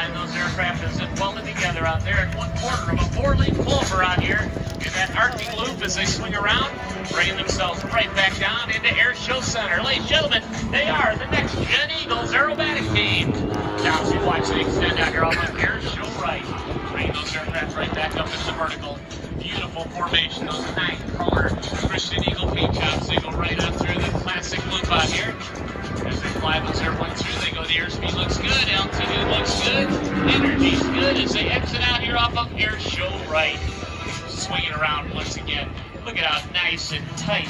find those aircraft as zip welded together out there at 1/4 of a 4-leaf clover out here in that arcing loop as they swing around, bringing themselves right back down into Airshow Center. Ladies and gentlemen, they are the NexGen Eagles Aerobatic team. Now as you watch, they extend out here off of Airshow right, bringing those aircraft right back up into the vertical. Beautiful formation, those 9-color Christen Eagle paint jobs. They go right up through the classic loop out here. As they fly those airplanes through, they go, the airspeed looks good, altitude looks good, energy's good as they exit out here off of Airshow right. Swinging around once again. Look at how nice and tight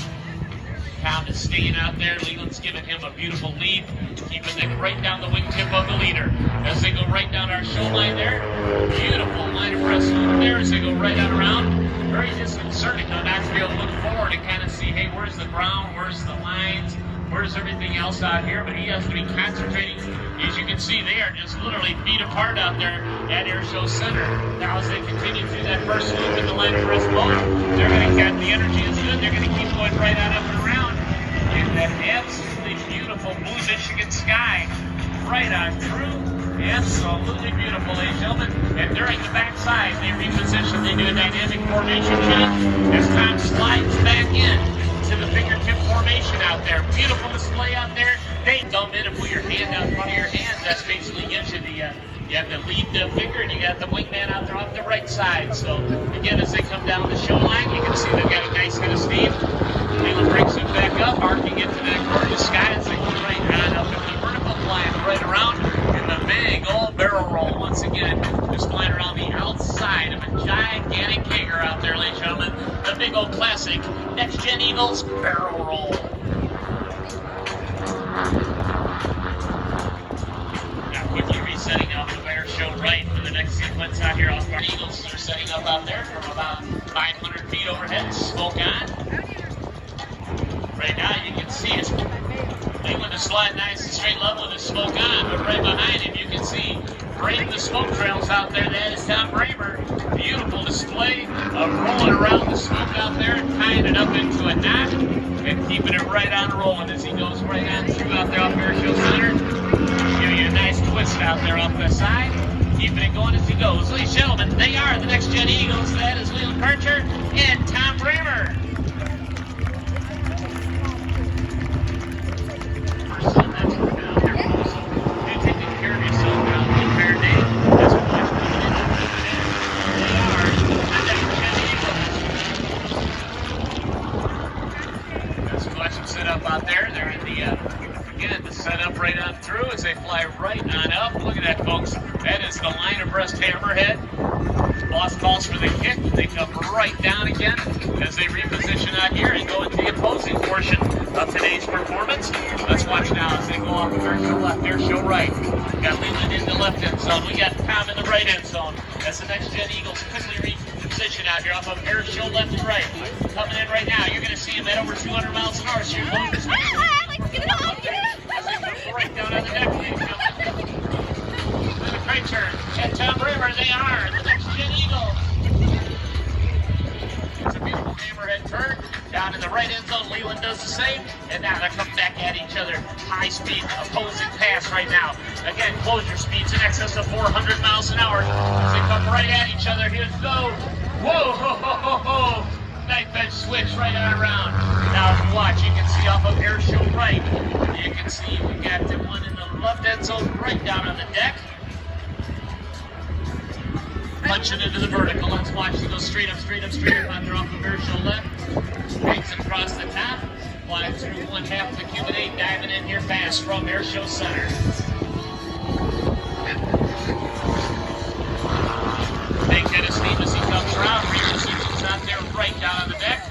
Pound is staying out there. Leland's giving him a beautiful lead, keeping them right down the wingtip of the leader. As they go right down our show line there, beautiful line of breast movement there as they go right out around. Very disconcerting though not to be able to look forward and kind of see, hey, where's the ground, where's the lines, where's everything else out here, but he has to be concentrating. As you can see, they are just literally feet apart out there at Airshow Center. Now as they continue through that first loop in the line of breast mode, they're going to get the energy is good, they're going to keep going right out up and around. And that absolutely beautiful blue Michigan sky right on through. Absolutely beautiful, ladies and gentlemen. And during the backside, they reposition, they do a dynamic formation change as Tom slides back in to the fingertip formation out there. Beautiful display out there. They dumb in and put your hand out in front of your hand. That's basically gives you the, you have the lead finger and you got the wingman out there off the right side. So again, as they come down the show line, you can see they've got a nice head of steam. Leland brings it back up, arcing into that gorgeous sky as they go right on up into the vertical, flying right around in the big old barrel roll. Once again, just flying around the outside of a gigantic hangar out there, ladies and gentlemen. The big old classic NexGen Eagles barrel roll. Now quickly resetting up the Airshow right for the next sequence out here off our Eagles. They're setting up out there from about 500 feet overhead, smoke on. Right now you can see it. Leland is sliding nice and straight level with his smoke on, but right behind him you can see braving the smoke trails out there. That is Tom Bramer. Beautiful display of rolling around the smoke out there and tying it up into a knot and keeping it right on rolling as he goes right on through out there off Airshow Center. Give you a nice twist out there off the side. Keeping it going as he goes. Ladies and gentlemen, they are the NexGen Eagles. That is Leland Karcher and Tom Bramer. Out there, they're in the again the setup right on through as they fly right on up. Look at that, folks. That is the line of breast hammerhead. Boss calls for the kick. They come right down again as they reposition out here and go into the opposing portion of today's performance. Let's watch now as they go off of Airshow left, Airshow right. We got Leland in the left end zone. We got Tom in the right end zone. As the NexGen Eagles quickly reposition out here off of Airshow left and right. Coming in right now, you're going to see him at over 200 miles an hour. So you're going to see right down on the deck. The Kreitzer and Tom Bramer, they are the NexGen Eagle. It's a beautiful hammerhead turn down in the right end zone. Leland does the same, and now they're coming back at each other. High speed opposing pass right now. Again, closure speeds in excess of 400 miles an hour as they come right at each other. Here's go. Whoa, ho, ho, ho, ho. Knife edge switch right on around. Now if you watch, you can see off of Airshow right. You can see we got the one in the left end zone right down on the deck. Punching into the vertical. Let's watch. He goes straight up, straight up, straight up. On off of Airshow left. Bangs across the top. Flying through one half of the Cuban 8. Diving in here fast from Airshow Center. Big head of steam as he comes around. Repositions out there right down on the deck.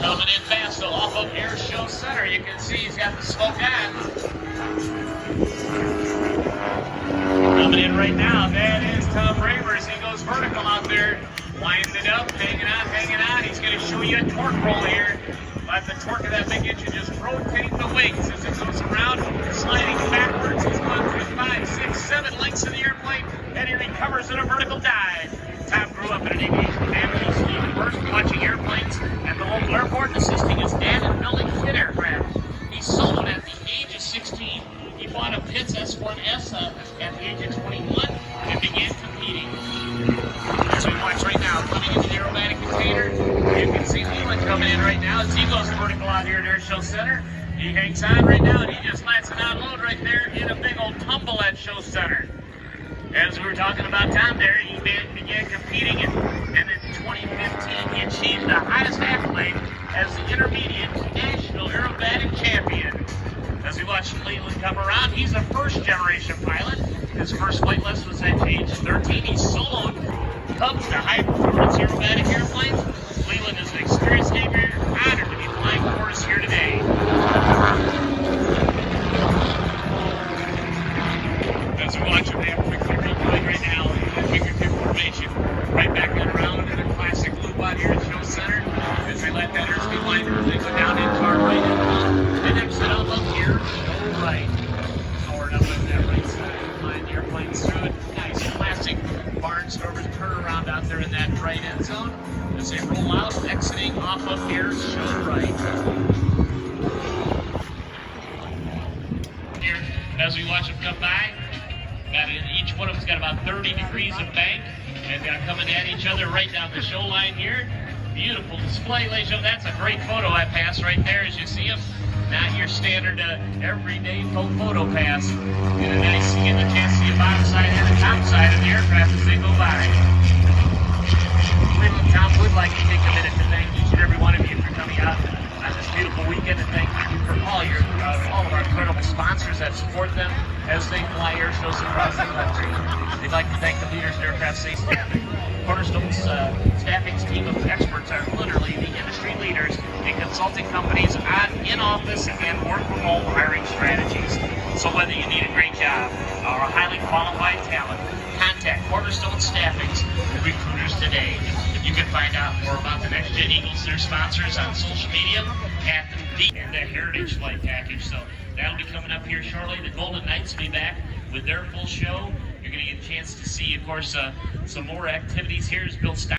Coming in fast, so off of Airshow Center. You can see he's got the smoke on. Coming in right now, that is Tom Bramer as he goes vertical out there. Winds it up, hanging on, hanging on. He's going to show you a torque roll here. Let the torque of that big engine just rotate the wings as it goes around, sliding backwards. He's going through 5, 6, 7 lengths of the airplane, and he recovers in a vertical dive. Tom grew up in an aviation family, Stephen Hurst, watching airplanes at the local airport and assisting his dad in building jet aircraft. He sold at the age of 16. He bought a Pitts S1S at age of 21 and began competing. As we watch right now, coming into the aerobatic container, you can see Leland coming in right now. As he goes vertical out here at Air Show Center, he hangs on right now and he just lets it unload right there in a big old tumble at Show Center. As we were talking about Tom there, he began competing and in 2015 he achieved the highest accolade as the intermediate national aerobatic champion. As we watch Leland come around, he's a first-generation pilot. His first flight lesson was at age 13. He soloed Cubs to high-performance aerobatic airplanes. Leland is an experienced aviator, honored to be flying for us here today. As we watch him have quick replay right now, fingertip formation, right back and around in a classic loop out here at Show Center. As they let that airspeed line they go down into our right and then sit up here, go right. Forward up on that right side, line the airplanes through it. Nice classic barnstormers turnaround out there in that right end zone. As they roll out, exiting off of here, show right. Here, as we watch them come by, each one of them's got about 30 degrees of bank, and they're coming at each other right down the show line here. Beautiful display, ladies and gentlemen. That's a great photo I pass right there as you see them. Not your standard everyday photo pass. Get a nice, get the chance to see the bottom side and the top side of the aircraft as they go by. Leland, Tom would like to take a minute to thank each and every one of you for coming out on this beautiful weekend, and thank you for all of our incredible sponsors that support them as they fly air shows across the country. We'd like to thank the leaders in aircraft safety. Cornerstone's staffing's team of experts are literally the industry leaders in consulting companies on in-office and work-from-home hiring strategies. So whether you need a great job or a highly qualified talent, contact Cornerstone Staffing's recruiters today. You can find out more about the NexGen Eagles, their sponsors, on social media at the Heritage Flight Package. So that'll be coming up here shortly. The Golden Knights will be back with their full show. You're going to get a chance to see, of course, some more activities here as Bill Stein